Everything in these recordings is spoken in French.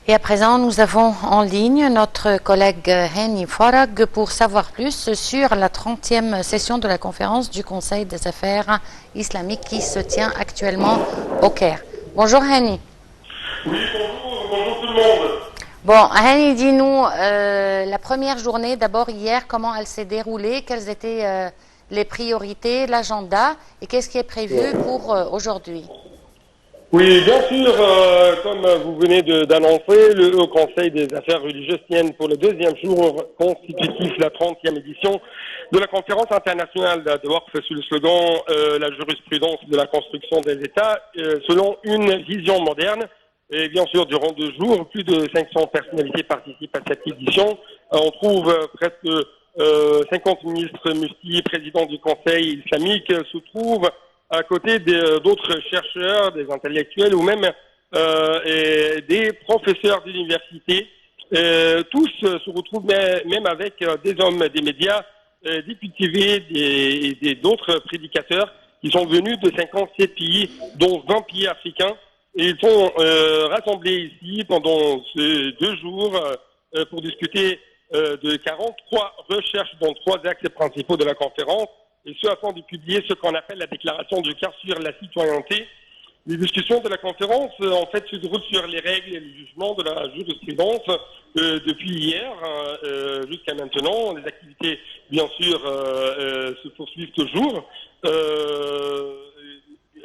Et à présent, nous avons en ligne notre collègue Hani Farag pour savoir plus sur la 30e session de la conférence du Conseil des affaires islamiques qui se tient actuellement au Caire. Bonjour Hani. Oui, bonjour, bonjour tout le monde. Bon, Hani, dis-nous la première journée, d'abord hier, comment elle s'est déroulée, quelles étaient les priorités, l'agenda et qu'est-ce qui est prévu pour aujourd'hui. Oui, bien sûr, comme vous venez d'annoncer, le Haut Conseil des affaires religieuses tient pour le deuxième jour constitutif la 30e édition de la conférence internationale de Waqf sous le slogan La jurisprudence de la construction des États selon une vision moderne. Et bien sûr, durant 2 jours, plus de 500 personnalités participent à cette édition. On trouve presque 50 ministres, muftis, présidents du Conseil islamique se trouvent à côté d'autres chercheurs, des intellectuels ou même des professeurs d'université. Tous se retrouvent même avec des hommes des médias, des PTV et d'autres prédicateurs qui sont venus de 57 pays, dont 20 pays africains. Et ils sont rassemblés ici pendant ces 2 jours pour discuter de 43 recherches dans 3 axes principaux de la conférence, et ce afin de publier ce qu'on appelle la déclaration du Caire sur la citoyenneté. Les discussions de la conférence, en fait, se déroulent sur les règles et les jugements de la jurisprudence depuis hier jusqu'à maintenant. Les activités, bien sûr, se poursuivent toujours.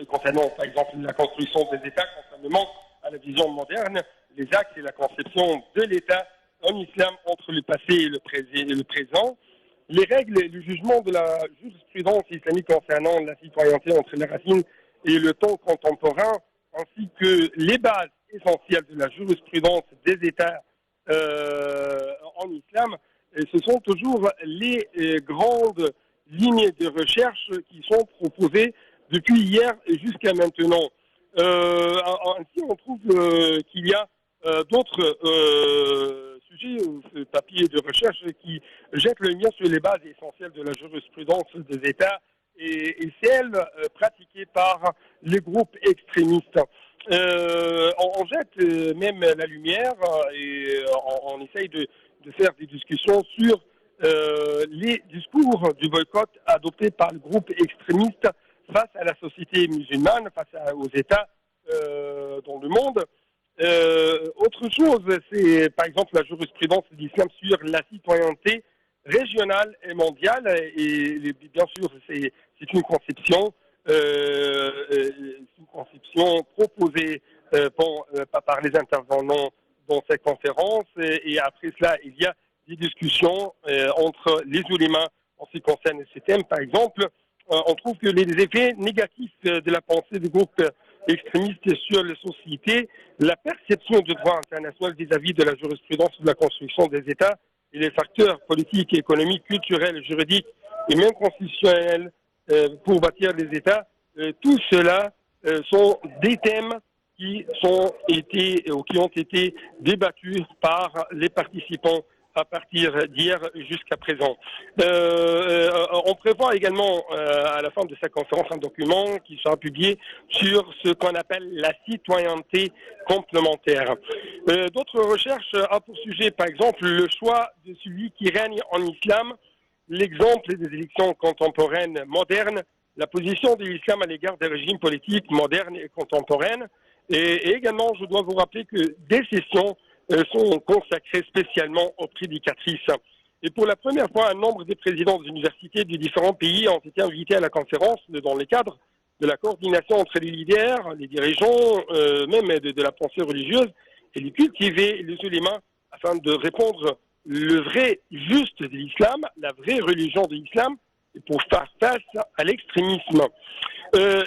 Concernant, par exemple, la construction des États, conformément à la vision moderne, les axes et la conception de l'État en islam entre le passé et le présent, les règles et le jugement de la jurisprudence islamique concernant la citoyenneté entre les racines et le temps contemporain, ainsi que les bases essentielles de la jurisprudence des États en islam, et ce sont toujours les grandes lignes de recherche qui sont proposées depuis hier et jusqu'à maintenant. Ainsi, on trouve qu'il y a d'autres sujets ou papiers de recherche qui jettent le lumière sur les bases essentielles de la jurisprudence des États et celles pratiquées par les groupes extrémistes. On jette même la lumière et on essaye de faire des discussions sur les discours du boycott adoptés par le groupe extrémiste face à la société musulmane, aux États dans le monde. Autre chose, c'est par exemple la jurisprudence de l'islam sur la citoyenneté régionale et mondiale. Et bien sûr, c'est une conception proposée par les intervenants dans cette conférence. Et après cela, il y a des discussions entre les oulémas en ce qui concerne ces thèmes. Par exemple, on trouve que les effets négatifs de la pensée du groupe extrémiste sur les sociétés, la perception du droit international vis-à-vis de la jurisprudence de la construction des États et les facteurs politiques, économiques, culturels, juridiques et même constitutionnels pour bâtir les États, tout cela sont des thèmes qui ont été débattus par les participants à partir d'hier jusqu'à présent. On prévoit également à la fin de cette conférence un document qui sera publié sur ce qu'on appelle la citoyenneté complémentaire. D'autres recherches ont pour sujet, par exemple, le choix de celui qui règne en islam, l'exemple des élections contemporaines modernes, la position de l'islam à l'égard des régimes politiques modernes et contemporaines. Et également, je dois vous rappeler que des sessions sont consacrées spécialement aux prédicatrices. Et pour la première fois, un nombre des présidents d'universités de différents pays ont été invités à la conférence dans le cadre de la coordination entre les leaders, les dirigeants, même de la pensée religieuse, et les cultiver les éléments afin de répondre le vrai juste de l'islam, la vraie religion de l'islam, pour faire face à l'extrémisme.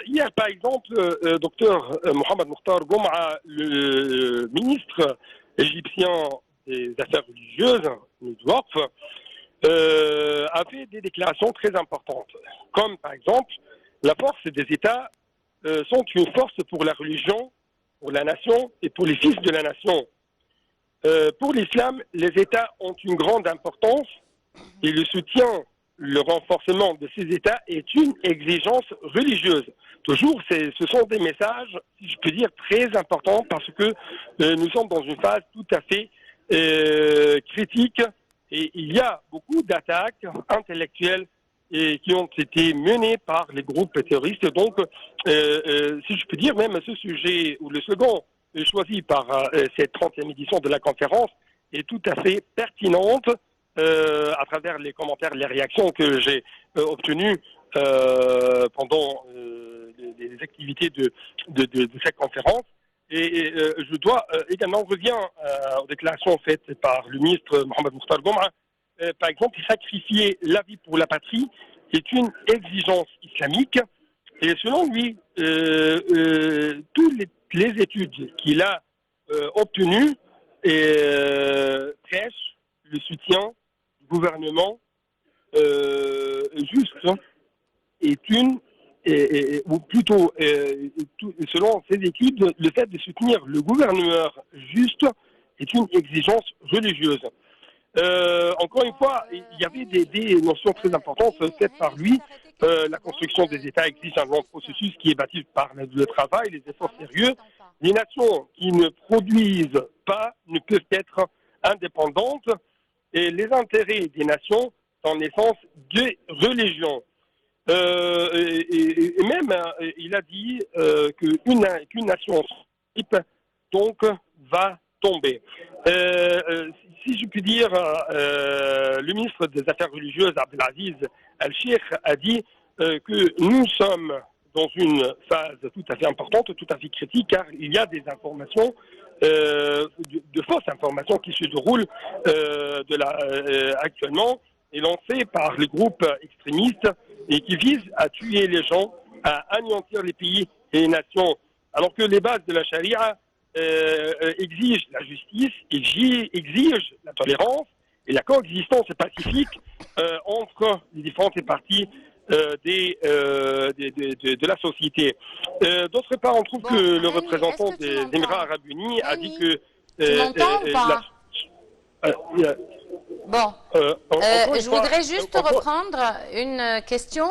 Hier, par exemple, docteur Mohamed Mokhtar Goum'a, le ministre égyptien des Affaires religieuses, du Waqf, a fait des déclarations très importantes, comme par exemple, la force des États sont une force pour la religion, pour la nation et pour les fils de la nation. Pour l'islam, les États ont une grande importance et le soutien le renforcement de ces États est une exigence religieuse. Toujours, ce sont des messages, si je peux dire, très importants parce que nous sommes dans une phase tout à fait critique et il y a beaucoup d'attaques intellectuelles qui ont été menées par les groupes terroristes. Donc, si je peux dire, même ce sujet ou le slogan choisi par cette 30e édition de la conférence est tout à fait pertinente à travers les commentaires, les réactions que j'ai obtenues pendant les activités de cette conférence. Et je dois également revenir aux déclarations faites par le ministre Mohamed Mokhtar Gouma. Par exemple, sacrifier la vie pour la patrie est une exigence islamique. Et selon lui, toutes les études qu'il a obtenues prêchent le soutien du gouvernement juste est une, ou plutôt, selon ces études, le fait de soutenir le gouverneur juste est une exigence religieuse. Encore une fois, il y avait des notions très importantes faites par lui. La construction des États exige un long processus qui est bâti par le travail, les efforts sérieux. Les nations qui ne produisent pas ne peuvent être indépendantes et les intérêts des nations sont en essence des religions. Et même, il a dit qu'une nation donc va tomber. Si je puis dire, le ministre des Affaires religieuses, Abdelaziz Al-Sheikh, a dit que nous sommes dans une phase tout à fait importante, tout à fait critique, car il y a des informations, de fausses informations qui se déroulent actuellement et lancées par les groupes extrémistes et qui visent à tuer les gens, à anéantir les pays et les nations, alors que les bases de la charia exigent la justice, exigent la tolérance et la coexistence pacifique entre les différentes parties de la société. D'autre part, on trouve que le représentant des Émirats Arabes Unis a dit que... Tu m'entends ou pas? Bon, je voudrais juste reprendre une question.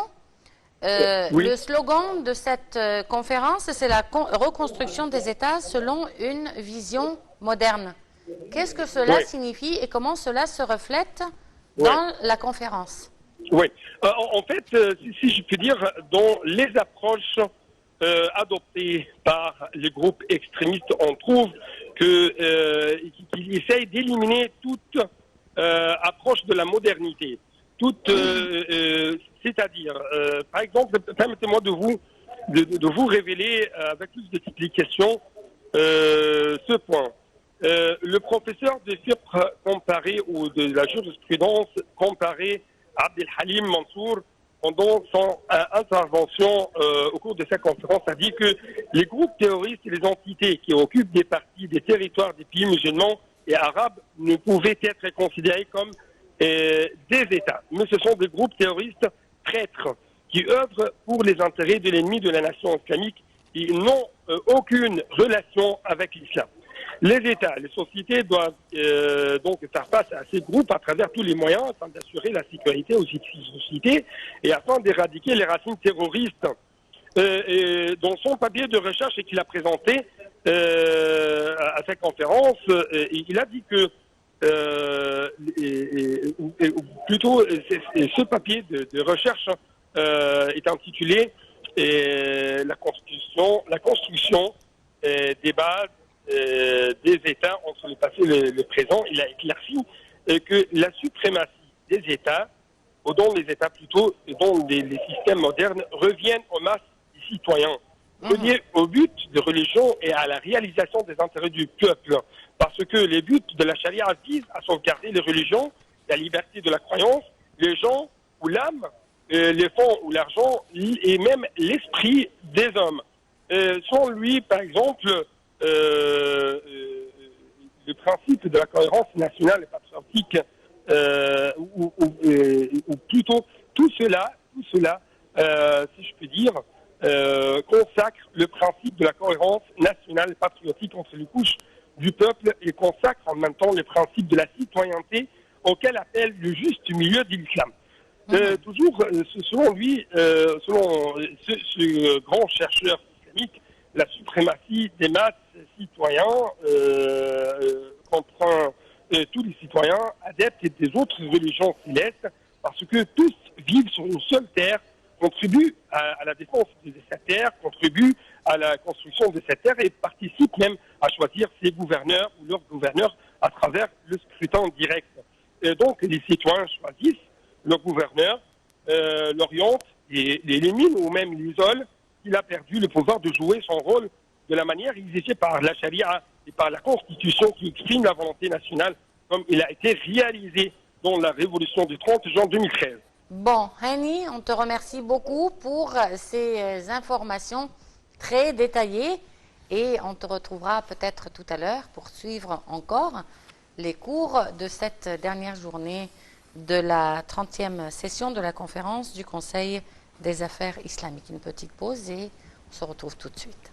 Oui. Le slogan de cette conférence, c'est la reconstruction des États selon une vision moderne. Qu'est-ce que cela signifie et comment cela se reflète dans la conférence? Oui, en fait, si je puis dire, dans les approches adoptées par les groupes extrémistes, on trouve qu'ils essayent d'éliminer toute approche de la modernité. C'est-à-dire, par exemple, permettez-moi de vous révéler avec plus d'explications ce point. Le professeur de fiqh comparé ou de la jurisprudence comparé Abdel Halim Mansour, pendant son intervention au cours de sa conférence, a dit que les groupes terroristes et les entités qui occupent des parties, des territoires des pays musulmans et arabes ne pouvaient être considérés comme des États. Mais ce sont des groupes terroristes traîtres qui œuvrent pour les intérêts de l'ennemi de la nation islamique et n'ont aucune relation avec l'islam. Les États, les sociétés doivent donc faire face à ces groupes à travers tous les moyens afin d'assurer la sécurité aux sociétés et afin d'éradiquer les racines terroristes. Dans son papier de recherche qu'il a présenté à sa conférence, il a dit que plutôt ce papier de recherche est intitulé la construction des bases des États entre le passé et le présent. Il a éclairci que la suprématie des États, ou dont les États plutôt, dont les systèmes modernes reviennent aux masses des citoyens, reliés au but de religion et à la réalisation des intérêts du peuple. Parce que les buts de la charia visent à sauvegarder les religions, la liberté de la croyance, les gens ou l'âme, les fonds ou l'argent et même l'esprit des hommes. Sans lui, par exemple, le principe de la cohérence nationale et patriotique, ou plutôt tout cela, si je peux dire, consacre le principe de la cohérence nationale et patriotique entre les couches du peuple et consacre en même temps le principe de la citoyenneté auquel appelle le juste milieu de l'islam. Toujours, selon lui, selon ce grand chercheur islamique, la suprématie des masses citoyens contre tous les citoyens adeptes des autres religions célestes, parce que tous vivent sur une seule terre, contribuent à la défense de cette terre, contribuent à la construction de cette terre et participent même à choisir ses gouverneurs ou leurs gouverneurs à travers le scrutin direct. Et donc les citoyens choisissent le gouverneur, l'oriente, l'élimine ou même l'isole. Il a perdu le pouvoir de jouer son rôle de la manière exigée par la charia et par la constitution qui exprime la volonté nationale comme il a été réalisé dans la révolution du 30 juin 2013. Bon, Hani, on te remercie beaucoup pour ces informations très détaillées et on te retrouvera peut-être tout à l'heure pour suivre encore les cours de cette dernière journée de la 30e session de la conférence du Conseil des affaires islamiques. Une petite pause et on se retrouve tout de suite.